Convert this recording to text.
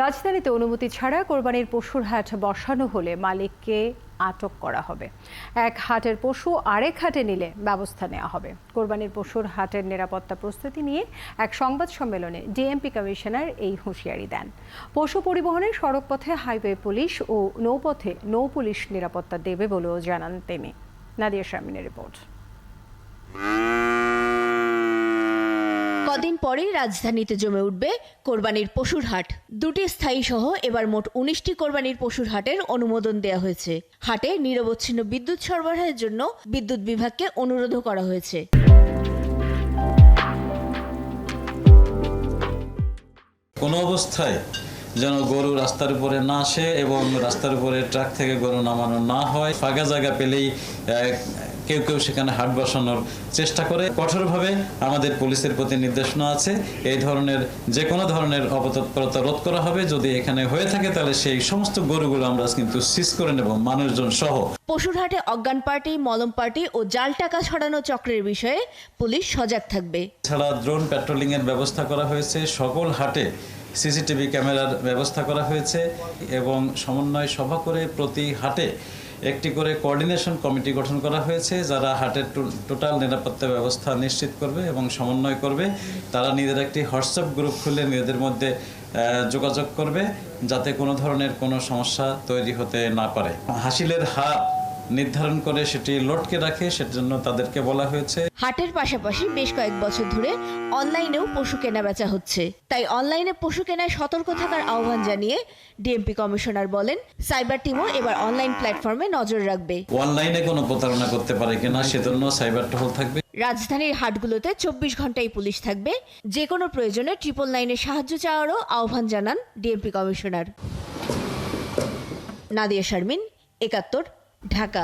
রাজধানীতে অনুমতি ছাড়া কোরবানির পশুর হাট বসানো হলে মালিককে আটক করা হবে। এক হাটের পশু আরেক হাটে নিলে ব্যবস্থা নেওয়া হবে। কোরবানির পশুর হাটের নিরাপত্তা প্রস্তুতি নিয়ে এক সংবাদ সম্মেলনে ডিএমপি কমিশনার এই হুঁশিয়ারি দেন। পশু পরিবহনের সড়কপথে হাইওয়ে পুলিশ ও নৌপথে নৌ পুলিশ নিরাপত্তা দেবে বলেও জানান তিনি। নাদিয়া শারমিনের রিপোর্ট। কদিন পরেই রাজধানীতে জমে উঠবে কোরবানির পশুর হাট। দুটি স্থায়ী সহ এবার মোট 19টি কোরবানির পশুর হাটের অনুমোদন দেওয়া হয়েছে। হাটে নিরবচ্ছিন্ন বিদ্যুৎ সরবরাহের জন্য বিদ্যুৎ বিভাগকে অনুরোধও করা হয়েছে। কোনো অবস্থায় যেন গরু রাস্তার উপরে না আসে এবং রাস্তার উপরে ট্রাক থেকে গরু নামানো না হয়। ফাঁকা জায়গা পেলেই কেউ কেউ সেখানে হাট বসানোর চেষ্টা করে। কঠোরভাবে আমাদের পুলিশের প্রতি নির্দেশনা আছে, এই ধরনের যে কোনো ধরনের অপতৎপরতা রোধ করা হবে। যদি এখানে হয়ে থাকে তাহলে সেই সমস্ত গরুগুলো আমরা কিন্তু সিজ করে নেব, মানুষজন সহ। পশুর হাটে অজ্ঞান পার্টি, মলম পার্টি ও জাল টাকা ছড়ানো চক্রের বিষয়ে পুলিশ সজাগ থাকবে। এছাড়া ড্রোন প্যাট্রোলিং এর ব্যবস্থা করা হয়েছে। সকল হাটে সিসিটিভি ক্যামেরার ব্যবস্থা করা হয়েছে এবং সমন্বয় সভা করে প্রতি হাটে একটি করে কোঅর্ডিনেশন কমিটি গঠন করা হয়েছে, যারা হাটের টোটাল নিরাপত্তা ব্যবস্থা নিশ্চিত করবে এবং সমন্বয় করবে। তারা নিজের একটি হোয়াটসঅ্যাপ গ্রুপ খুলে নিজেদের মধ্যে যোগাযোগ করবে, যাতে কোনো ধরনের কোনো সমস্যা তৈরি হতে না পারে। হাসিলের হার নির্ধারণ করে সেটি লটকে রাখে, সেজন্য তাদেরকে বলা হয়েছে। হাটের পাশাপাশি বেশ কয়েক বছর ধরে অনলাইনেও পশু কেনা বেচা হচ্ছে। তাই অনলাইনে পশু কেনায় সতর্ক থাকার আহ্বান জানিয়ে ডিএমপি কমিশনার বলেন, সাইবার টিমও এবার অনলাইন প্ল্যাটফর্মে নজর রাখবে। অনলাইনে কোনো প্রতারণা করতে পারে কিনা সেজন্য সাইবার টহল থাকবে। রাজধানীর হাটগুলোতে 24 ঘন্টাই পুলিশ থাকবে। যে কোনো প্রয়োজনে 999-এর সাহায্য চাওয়ারও আহ্বান জানান ডিএমপি কমিশনার। নাদিয়া শারমিন, 71, ঢাকা।